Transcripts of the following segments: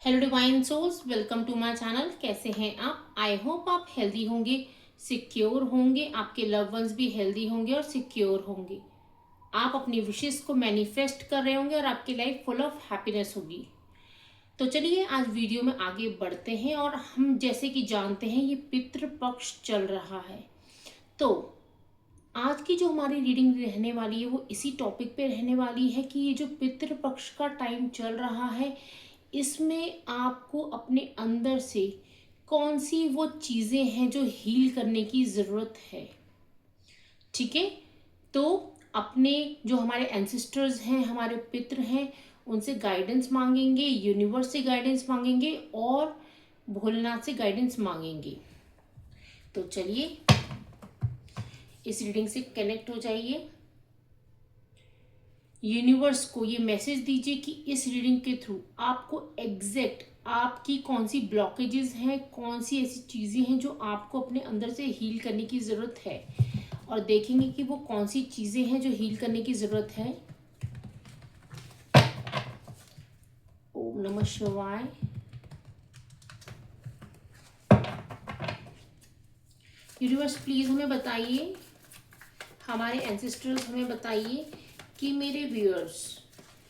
Hello divine souls, welcome to my channel. कैसे हैं आप? आई होप आप हेल्दी होंगे, सिक्योर होंगे, आपके लव वंस भी हेल्दी होंगे और सिक्योर होंगे। आप अपनी विशेस को मैनिफेस्ट कर रहे होंगे और आपकी लाइफ फुल ऑफ हैप्पीनेस होगी। तो चलिए आज वीडियो में आगे बढ़ते हैं। और हम जैसे कि जानते हैं ये पितृ पक्ष चल रहा है, तो आज की जो हमारी रीडिंग रहने वाली है वो इसी टॉपिक पे रहने वाली है कि ये जो पितृ पक्ष का टाइम चल रहा है इसमें आपको अपने अंदर से कौन सी वो चीज़ें हैं जो हील करने की ज़रूरत है। ठीक है, तो अपने जो हमारे एंसेस्टर्स हैं, हमारे पितृ हैं, उनसे गाइडेंस मांगेंगे, यूनिवर्स से गाइडेंस मांगेंगे और भोलेनाथ से गाइडेंस मांगेंगे। तो चलिए इस रीडिंग से कनेक्ट हो जाइए। यूनिवर्स को ये मैसेज दीजिए कि इस रीडिंग के थ्रू आपको एग्जैक्ट आपकी कौन सी ब्लॉकेजेस हैं, कौन सी ऐसी चीज़ें हैं जो आपको अपने अंदर से हील करने की ज़रूरत है, और देखेंगे कि वो कौन सी चीज़ें हैं जो हील करने की ज़रूरत है। ओम नमः शिवाय। यूनिवर्स प्लीज़ हमें बताइए, हमारे एंसेस्टर्स हमें बताइए कि मेरे व्यूअर्स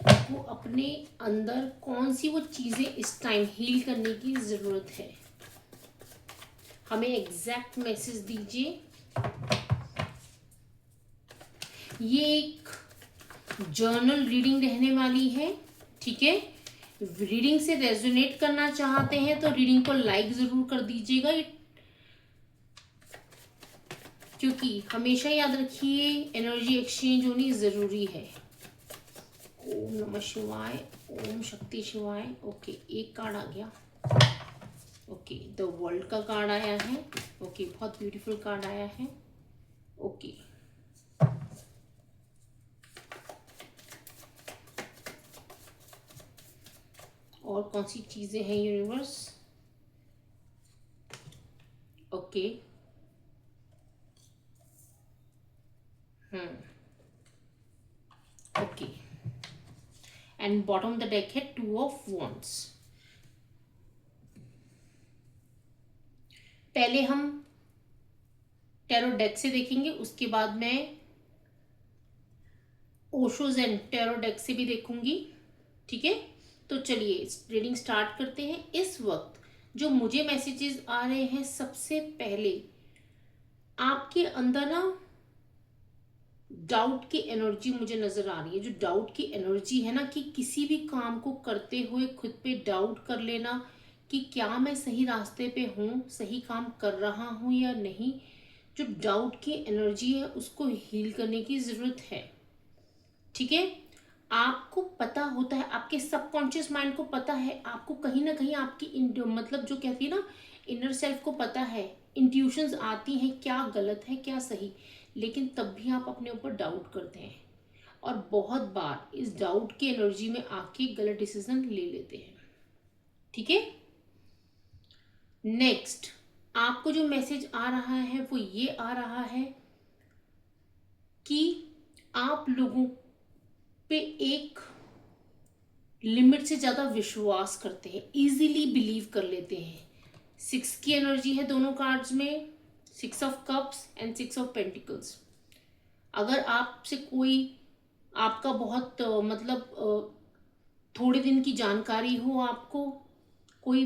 को अपने अंदर कौन सी वो चीज़ें इस टाइम हील करने की ज़रूरत है। हमें एग्जैक्ट मैसेज दीजिए। ये एक जर्नल रीडिंग रहने वाली है, ठीक है। रीडिंग से रेजोनेट करना चाहते हैं तो रीडिंग को लाइक ज़रूर कर दीजिएगा, क्योंकि हमेशा याद रखिए एनर्जी एक्सचेंज होनी ज़रूरी है। ओम नमः शिवाय, ओम शक्ति शिवाय। ओके, एक कार्ड आ गया। ओके, द वर्ल्ड का कार्ड आया है। ओके, बहुत ब्यूटीफुल कार्ड आया है। ओके, और कौन सी चीज़ें हैं universe? Okay, okay, and bottom the deck है टू ऑफ वॉन्ड्स। पहले हम टैरो डेक से देखेंगे, उसके बाद मैं ओशोज एंड टैरो डेक से भी देखूंगी, ठीक है। तो चलिए रीडिंग स्टार्ट करते हैं। इस वक्त जो मुझे मैसेजेस आ रहे हैं, सबसे पहले आपके अंदर ना डाउट की एनर्जी मुझे नजर आ रही है। जो डाउट की एनर्जी है ना, कि किसी भी काम को करते हुए खुद पे डाउट कर लेना कि क्या मैं सही रास्ते पे हूँ, सही काम कर रहा हूँ या नहीं। जो डाउट की एनर्जी है उसको हील करने की जरूरत है, ठीक है। आपको पता होता है, आपके सबकॉन्शियस माइंड को पता है, आपको कहीं ना कहीं आपकी मतलब जो कहती है ना, इनर सेल्फ को पता है, इंट्यूशंस आती हैं क्या गलत है क्या सही, लेकिन तब भी आप अपने ऊपर डाउट करते हैं और बहुत बार इस डाउट की एनर्जी में आके गलत डिसीजन ले लेते हैं, ठीक है। नेक्स्ट आपको जो मैसेज आ रहा है वो ये आ रहा है कि आप लोगों पे एक लिमिट से ज़्यादा विश्वास करते हैं, इजीली बिलीव कर लेते हैं। सिक्स की एनर्जी है दोनों कार्ड्स में, six of cups and six of pentacles. अगर आपसे कोई आपका बहुत थोड़े दिन की जानकारी हो, आपको कोई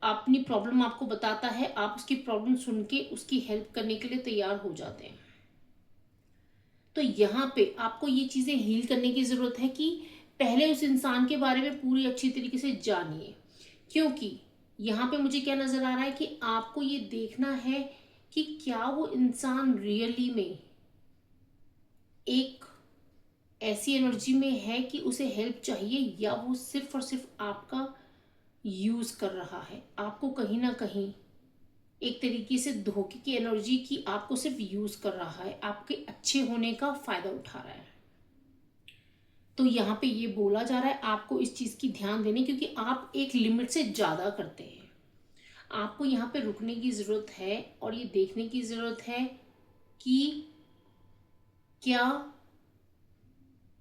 अपनी प्रॉब्लम आपको बताता है, आप उसकी प्रॉब्लम सुन के उसकी हेल्प करने के लिए तैयार हो जाते हैं। तो यहाँ पे आपको ये चीज़ें हील करने की ज़रूरत है कि पहले उस इंसान के बारे में पूरी अच्छी तरीके से जानिए, क्योंकि यहाँ पे मुझे क्या नज़र आ रहा है कि आपको ये देखना है कि क्या वो इंसान रियली में एक ऐसी एनर्जी में है कि उसे हेल्प चाहिए, या वो सिर्फ और सिर्फ आपका यूज़ कर रहा है, आपको कहीं ना कहीं एक तरीके से धोखे की एनर्जी की आपको सिर्फ यूज़ कर रहा है, आपके अच्छे होने का फ़ायदा उठा रहा है। तो यहाँ पे ये बोला जा रहा है आपको इस चीज़ की ध्यान देने, क्योंकि आप एक लिमिट से ज़्यादा करते हैं। आपको यहाँ पे रुकने की ज़रूरत है और ये देखने की ज़रूरत है कि क्या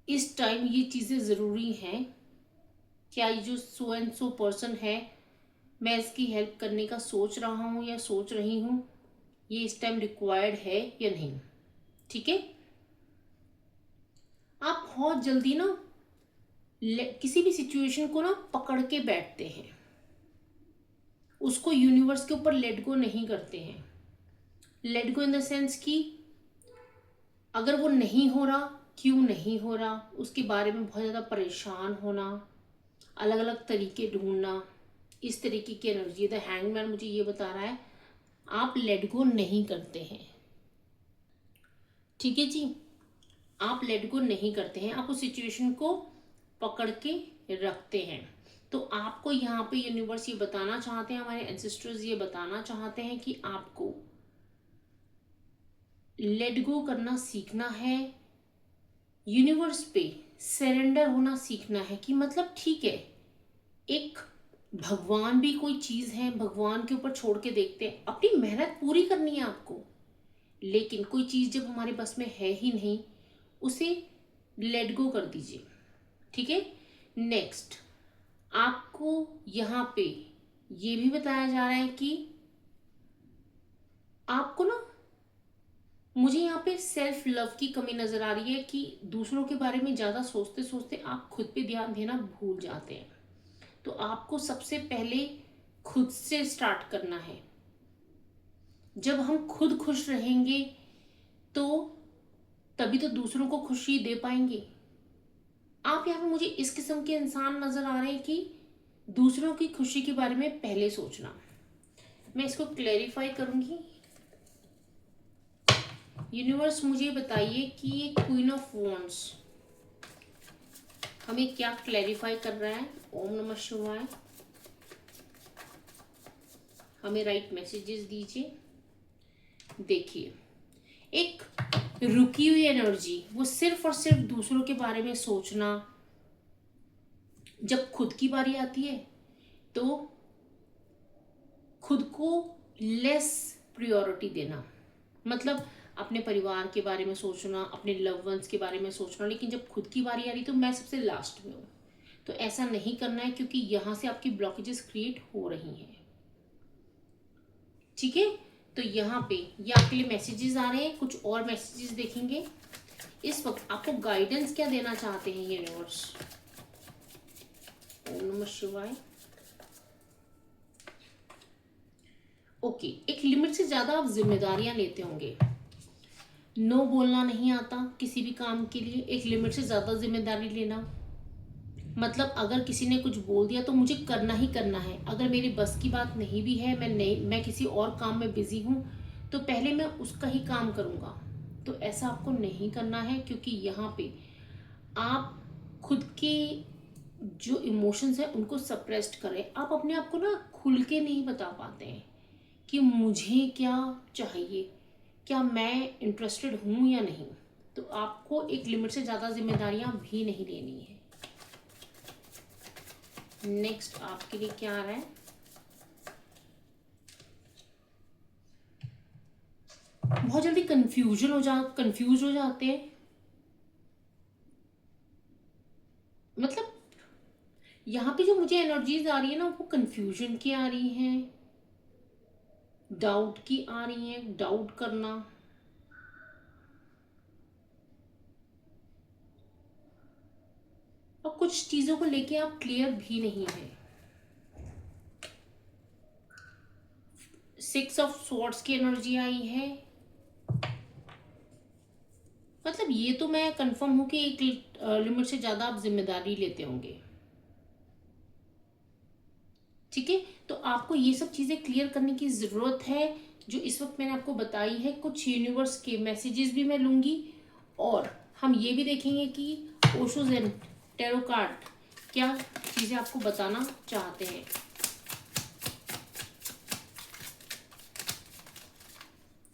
इस टाइम ये चीज़ें ज़रूरी हैं क्या ये जो सो एंड सो पर्सन है, मैं इसकी हेल्प करने का सोच रहा हूँ या सोच रही हूँ, ये इस टाइम रिक्वायर्ड है या नहीं। ठीक है, आप बहुत जल्दी ना किसी भी सिचुएशन को ना पकड़ के बैठते हैं, उसको यूनिवर्स के ऊपर लेट गो नहीं करते हैं। Let go in the sense कि अगर वो नहीं हो रहा, क्यों नहीं हो रहा, उसके बारे में बहुत ज़्यादा परेशान होना, अलग अलग तरीके ढूंढना, इस तरीके की एनर्जी। द हैंगमैन मुझे ये बता रहा है आप लेट गो नहीं करते हैं। ठीक है जी, आप लेट गो नहीं करते हैं, आप उस सिचुएशन को पकड़ के रखते हैं। तो आपको यहाँ पे यूनिवर्स ये बताना चाहते हैं, हमारे एंसेस्टर्स ये बताना चाहते हैं कि आपको लेट गो करना सीखना है, यूनिवर्स पे सरेंडर होना सीखना है। कि मतलब ठीक है, एक भगवान भी कोई चीज़ है, भगवान के ऊपर छोड़ के देखते हैं, अपनी मेहनत पूरी करनी है आपको, लेकिन कोई चीज़ जब हमारे बस में है ही नहीं, उसे लेट गो कर दीजिए। ठीक है, नेक्स्ट आपको यहाँ पे ये भी बताया जा रहा है कि आपको ना, मुझे यहाँ पे सेल्फ लव की कमी नज़र आ रही है कि दूसरों के बारे में ज़्यादा सोचते सोचते आप खुद पे ध्यान देना भूल जाते हैं। तो आपको सबसे पहले खुद से स्टार्ट करना है। जब हम खुद खुश रहेंगे तो तभी तो दूसरों को खुशी दे पाएंगे। आप यहाँ पे मुझे इस किस्म के इंसान नज़र आ रहे हैं कि दूसरों की खुशी के बारे में पहले सोचना। मैं इसको क्लैरिफाई करूंगी। यूनिवर्स मुझे बताइए कि ये क्वीन ऑफ वॉन्ड्स हमें क्या क्लैरिफाई कर रहा है। ओम नमः शिवाय, हमें राइट मैसेजेस दीजिए। देखिए, एक रुकी हुई एनर्जी, वो सिर्फ और सिर्फ दूसरों के बारे में सोचना। जब खुद की बारी आती है तो खुद को लेस प्रायोरिटी देना, मतलब अपने परिवार के बारे में सोचना, अपने लव वंस के बारे में सोचना, लेकिन जब खुद की बारी आ रही तो मैं सबसे लास्ट में हूँ। तो ऐसा नहीं करना है, क्योंकि यहाँ से आपकी ब्लॉकेजेस क्रिएट हो रही हैं। ठीक है, तो यहाँ पे ये आपके लिए मैसेजेस आ रहे हैं। कुछ और मैसेजेस देखेंगे। इस वक्त आपको गाइडेंस क्या देना चाहते हैं यूनिवर्स। ओम नमः शिवाय। ओके, एक लिमिट से ज्यादा आप जिम्मेदारियां लेते होंगे। नो बोलना नहीं आता किसी भी काम के लिए, एक लिमिट से ज्यादा जिम्मेदारी लेना। मतलब अगर किसी ने कुछ बोल दिया तो मुझे करना ही करना है, अगर मेरी बस की बात नहीं भी है, मैं किसी और काम में बिजी हूँ, तो पहले मैं उसका ही काम करूँगा। तो ऐसा आपको नहीं करना है, क्योंकि यहाँ पे आप खुद के जो इमोशंस हैं उनको सप्रेस्ड करें। आप अपने आप को ना खुल के नहीं बता पाते हैं कि मुझे क्या चाहिए, क्या मैं इंटरेस्टेड हूँ या नहीं। तो आपको एक लिमिट से ज़्यादा जिम्मेदारियां भी नहीं लेनी है। नेक्स्ट आपके लिए क्या आ रहा है। बहुत जल्दी कंफ्यूज हो जाते हैं। मतलब यहाँ पे जो मुझे एनर्जीज आ रही है ना, वो कंफ्यूजन की आ रही हैं, डाउट की आ रही हैं, डाउट करना। और कुछ चीजों को लेके आप क्लियर भी नहीं है। 6 ऑफ स्वॉर्ड्स की एनर्जी आई है। मतलब ये तो मैं कंफर्म हूं कि एक लिमिट से ज्यादा आप जिम्मेदारी लेते होंगे। ठीक है, तो आपको ये सब चीजें क्लियर करने की जरूरत है जो इस वक्त मैंने आपको बताई है। कुछ यूनिवर्स के मैसेजेस भी मैं लूंगी, और हम ये भी देखेंगे कि ओशोज एंड टैरो कार्ड क्या चीजें आपको बताना चाहते हैं।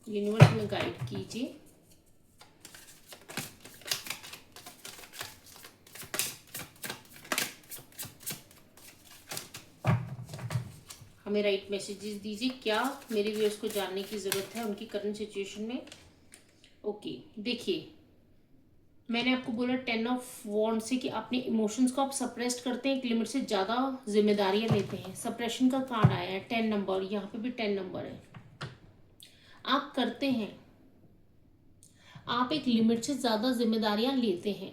यूनिवर्स में गाइड कीजिए। हमें राइट मैसेजेस दीजिए, क्या मेरे व्यूअर्स को जानने की ज़रूरत है उनकी करंट सिचुएशन में। ओके, देखिए, मैंने आपको बोला 10 ऑफ वॉन्ड से कि अपने इमोशंस को आप सप्रेस्ड करते हैं, एक लिमिट से ज़्यादा जिम्मेदारियां लेते हैं। सप्रेशन का कार्ड आया है 10 नंबर, यहाँ पे भी 10 नंबर है। आप करते हैं, आप एक लिमिट से ज़्यादा जिम्मेदारियां लेते हैं,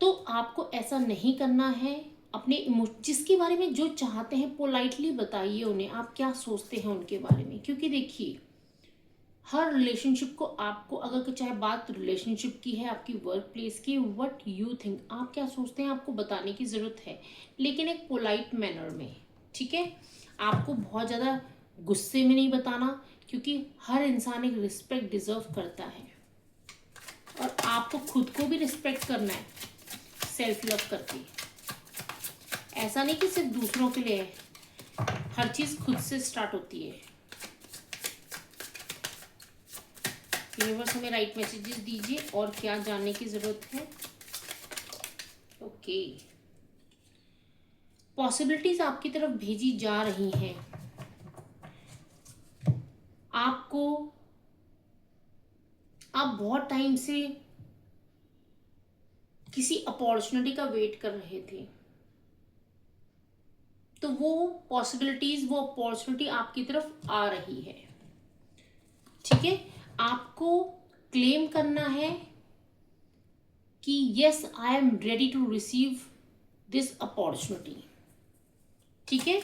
तो आपको ऐसा नहीं करना है। अपने जिसके बारे में जो चाहते हैं पोलाइटली बताइए उन्हें, आप क्या सोचते हैं उनके बारे में। क्योंकि देखिए, हर रिलेशनशिप को आपको, अगर चाहे बात रिलेशनशिप की है, आपकी वर्क प्लेस की, व्हाट यू थिंक, आप क्या सोचते हैं, आपको बताने की ज़रूरत है, लेकिन एक पोलाइट मैनर में। ठीक है, आपको बहुत ज़्यादा गुस्से में नहीं बताना, क्योंकि हर इंसान एक रिस्पेक्ट डिजर्व करता है, और आपको खुद को भी रिस्पेक्ट करना है सेल्फ लव करके। ऐसा नहीं कि सिर्फ दूसरों के लिए है, हर चीज़ खुद से स्टार्ट होती है। यूनिवर्स हमें राइट मैसेजेस दीजिए, और क्या जानने की ज़रूरत है। ओके, पॉसिबिलिटीज आपकी तरफ भेजी जा रही हैं। आपको, आप बहुत टाइम से किसी अपॉर्चुनिटी का वेट कर रहे थे, तो वो पॉसिबिलिटीज, वो अपॉर्चुनिटी आपकी तरफ आ रही है। ठीक है, आपको क्लेम करना है कि yes I am ready to receive this opportunity. ठीक है,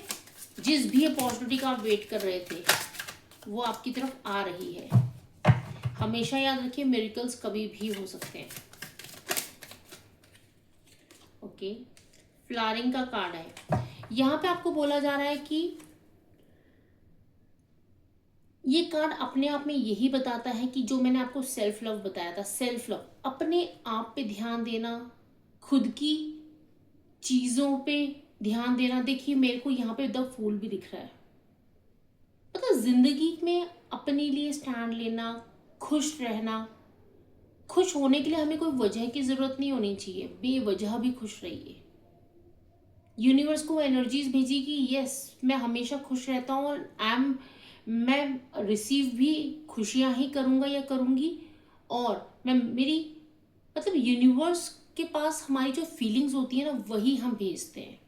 जिस भी अपॉर्चुनिटी का आप वेट कर रहे थे वो आपकी तरफ आ रही है। हमेशा याद रखिए, मिरेकल्स कभी भी हो सकते हैं। ओके, फ्लावरिंग का कार्ड है। यहाँ पे आपको बोला जा रहा है कि ये कार्ड अपने आप में यही बताता है कि जो मैंने आपको सेल्फ लव बताया था, सेल्फ लव, अपने आप पे ध्यान देना, खुद की चीज़ों पे ध्यान देना। देखिए, मेरे को यहाँ पे द फूल भी दिख रहा है। मतलब जिंदगी में अपने लिए स्टैंड लेना, खुश रहना, खुश होने के लिए हमें कोई वजह की ज़रूरत नहीं होनी चाहिए, बेवजह भी खुश रहिए। यूनिवर्स को एनर्जीज भेजी कि यस मैं हमेशा खुश रहता हूँ, और मैं रिसीव भी खुशियाँ ही करूँगा या करूँगी, और मैं मेरी, मतलब यूनिवर्स के पास हमारी जो फीलिंग्स होती है ना, वही हम भेजते हैं।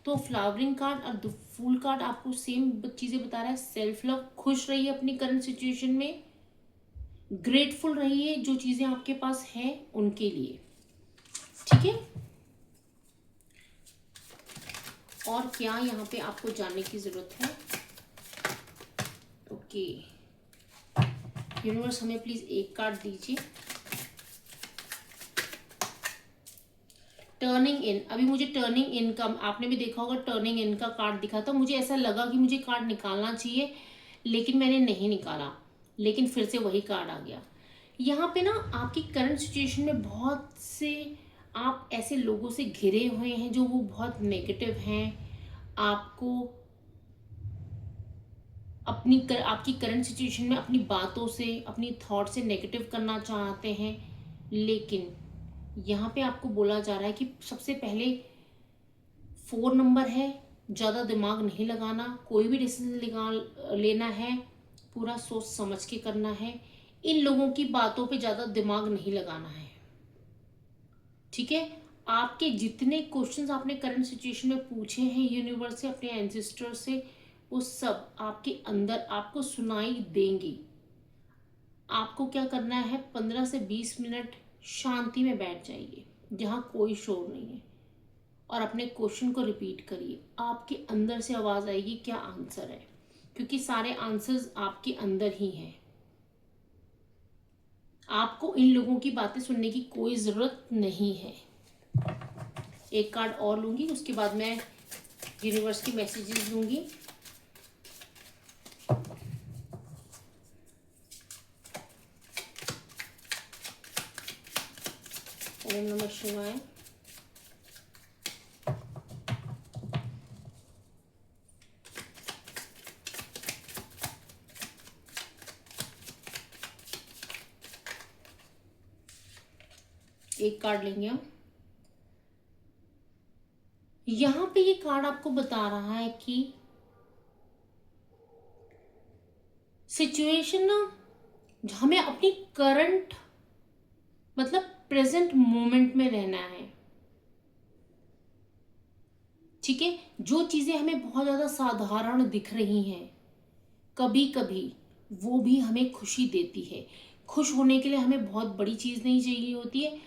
तो फ्लावरिंग कार्ड और द फूल कार्ड आपको सेम चीज़ें बता रहा है। सेल्फ लव, खुश रहिए अपनी करंट सिचुएशन में, ग्रेटफुल रहिए जो चीज़ें आपके पास हैं उनके लिए। ठीक है, और क्या यहाँ पे आपको जानने की ज़रूरत है। ओके, यूनिवर्स हमें प्लीज़ एक कार्ड दीजिए। टर्निंग इन, अभी मुझे टर्निंग इन का, आपने भी देखा होगा टर्निंग इन का कार्ड दिखा था, मुझे ऐसा लगा कि मुझे कार्ड निकालना चाहिए, लेकिन मैंने नहीं निकाला, लेकिन फिर से वही कार्ड आ गया। यहाँ पे ना आपकी करंट सिचुएशन में बहुत से आप ऐसे लोगों से घिरे हुए हैं जो वो बहुत नेगेटिव हैं, आपको आपकी करंट सिचुएशन में अपनी बातों से, अपनी थॉट से नेगेटिव करना चाहते हैं। लेकिन यहाँ पे आपको बोला जा रहा है कि सबसे पहले 4 नंबर है, ज़्यादा दिमाग नहीं लगाना, कोई भी डिसीजन लेना है पूरा सोच समझ के करना है। इन लोगों की बातों पे ज़्यादा दिमाग नहीं लगाना है। ठीक है, आपके जितने क्वेश्चंस आपने करंट सिचुएशन में पूछे हैं यूनिवर्स से, अपने एंसेस्टर से, वो सब आपके अंदर आपको सुनाई देंगी। आपको क्या करना है, 15 से 20 मिनट शांति में बैठ जाइए जहाँ कोई शोर नहीं है, और अपने क्वेश्चन को रिपीट करिए। आपके अंदर से आवाज़ आएगी क्या आंसर है, क्योंकि सारे आंसर्स आपके अंदर ही हैं। आपको इन लोगों की बातें सुनने की कोई ज़रूरत नहीं है। एक कार्ड और लूँगी, उसके बाद मैं यूनिवर्स की मैसेजेस लूँगी। ओम नमः शिवाय। एक कार्ड लेंगे हम। यहाँ पे ये कार्ड आपको बता रहा है कि सिचुएशन ना, हमें अपनी करंट मतलब प्रेजेंट मोमेंट में रहना है। ठीक है, जो चीजें हमें बहुत ज्यादा साधारण दिख रही हैं, कभी कभी वो भी हमें खुशी देती है। खुश होने के लिए हमें बहुत बड़ी चीज नहीं चाहिए होती है,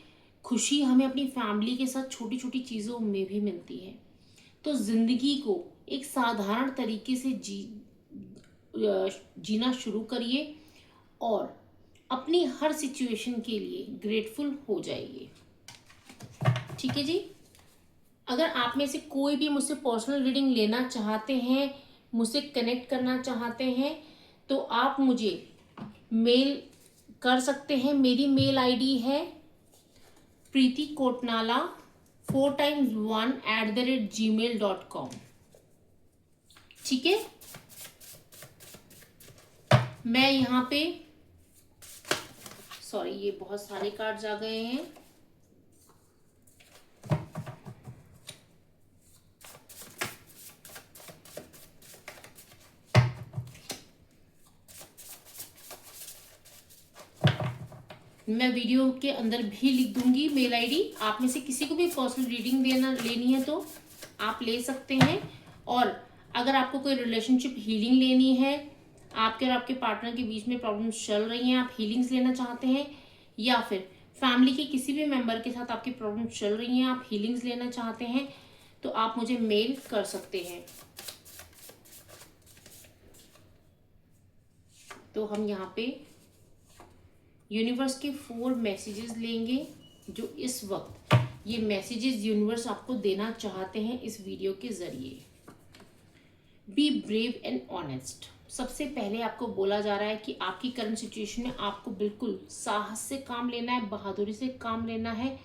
खुशी हमें अपनी फैमिली के साथ छोटी छोटी चीजों में भी मिलती है। तो जिंदगी को एक साधारण तरीके से जीना शुरू करिए और अपनी हर सिचुएशन के लिए ग्रेटफुल हो जाइए। ठीक है जी। अगर आप में से कोई भी मुझसे पर्सनल रीडिंग लेना चाहते हैं, मुझसे कनेक्ट करना चाहते हैं, तो आप मुझे मेल कर सकते हैं। मेरी मेल आईडी है preetikotanala4x1@gmail.com। ठीक है, मैं यहाँ पे सॉरी, ये बहुत सारे कार्ड्स आ गए हैं। मैं वीडियो के अंदर भी लिख दूंगी मेल आईडी। आप में से किसी को भी पर्सनल रीडिंग लेनी है तो आप ले सकते हैं। और अगर आपको कोई रिलेशनशिप हीलिंग लेनी है, आपके और आपके पार्टनर के बीच में प्रॉब्लम्स चल रही हैं, आप हीलिंग्स लेना चाहते हैं, या फिर फैमिली के किसी भी मेंबर के साथ आपकी प्रॉब्लम्स चल रही हैं, आप हीलिंग्स लेना चाहते हैं, तो आप मुझे मेल कर सकते हैं। तो हम यहाँ पे यूनिवर्स के 4 मैसेजेस लेंगे, जो इस वक्त ये मैसेजेस यूनिवर्स आपको देना चाहते हैं इस वीडियो के जरिए। Be brave and honest. सबसे पहले आपको बोला जा रहा है कि आपकी करंट सिचुएशन में आपको बिल्कुल साहस से काम लेना है, बहादुरी से काम लेना है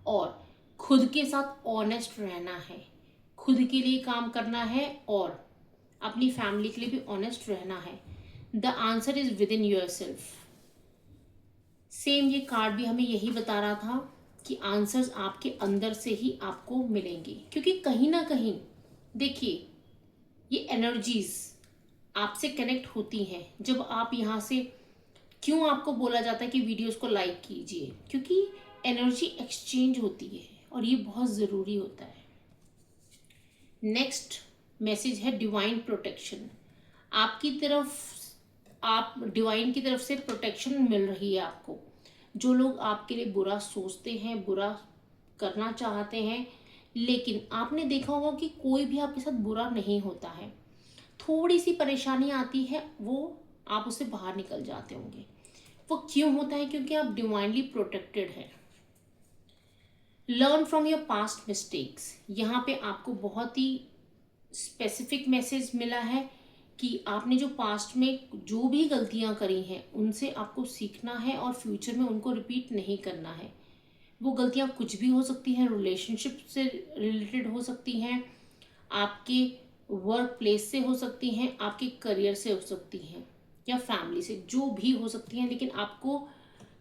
और खुद के साथ ऑनेस्ट रहना है। खुद के लिए काम करना है और अपनी फैमिली के लिए भी ऑनेस्ट रहना है। The answer is with in your self. Same ये कार्ड भी हमें यही बता रहा था कि आंसर्स आपके अंदर से ही आपको मिलेंगे, क्योंकि कहीं ना कहीं देखिए, ये एनर्जीज आपसे कनेक्ट होती हैं। जब आप यहाँ से, क्यों आपको बोला जाता है कि वीडियोस को लाइक कीजिए, क्योंकि एनर्जी एक्सचेंज होती है और ये बहुत ज़रूरी होता है। नेक्स्ट मैसेज है डिवाइन प्रोटेक्शन। आपकी तरफ, आप डिवाइन की तरफ से प्रोटेक्शन मिल रही है आपको। जो लोग आपके लिए बुरा सोचते हैं, बुरा करना चाहते हैं, लेकिन आपने देखा होगा कि कोई भी आपके साथ बुरा नहीं होता है। थोड़ी सी परेशानी आती है, वो आप उससे बाहर निकल जाते होंगे। वो क्यों होता है? क्योंकि आप डिवाइनली प्रोटेक्टेड हैं। Learn from your past mistakes. यहाँ पे आपको बहुत ही स्पेसिफिक मैसेज मिला है कि आपने जो पास्ट में जो भी गलतियां करी हैं, उनसे आपको सीखना है और फ्यूचर में उनको रिपीट नहीं करना है। वो गलतियां कुछ भी हो सकती हैं, रिलेशनशिप से रिलेटेड हो सकती हैं, आपके वर्क प्लेस से हो सकती हैं, आपके करियर से हो सकती हैं, या फैमिली से, जो भी हो सकती हैं, लेकिन आपको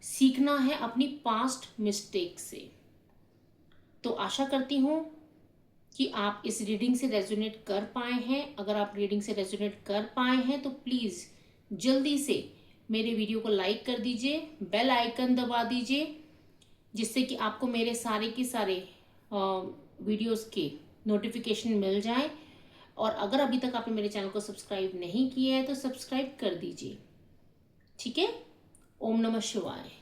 सीखना है अपनी पास्ट मिस्टेक से। तो आशा करती हूँ कि आप इस रीडिंग से रेजोनेट कर पाए हैं। अगर आप रीडिंग से रेजोनेट कर पाए हैं तो प्लीज़ जल्दी से मेरे वीडियो को लाइक कर दीजिए, बेल आइकन दबा दीजिए, जिससे कि आपको मेरे सारे के सारे वीडियोस के नोटिफिकेशन मिल जाएं। और अगर अभी तक आपने मेरे चैनल को सब्सक्राइब नहीं किया है तो सब्सक्राइब कर दीजिए। ठीक है। ओम नमः शिवाय।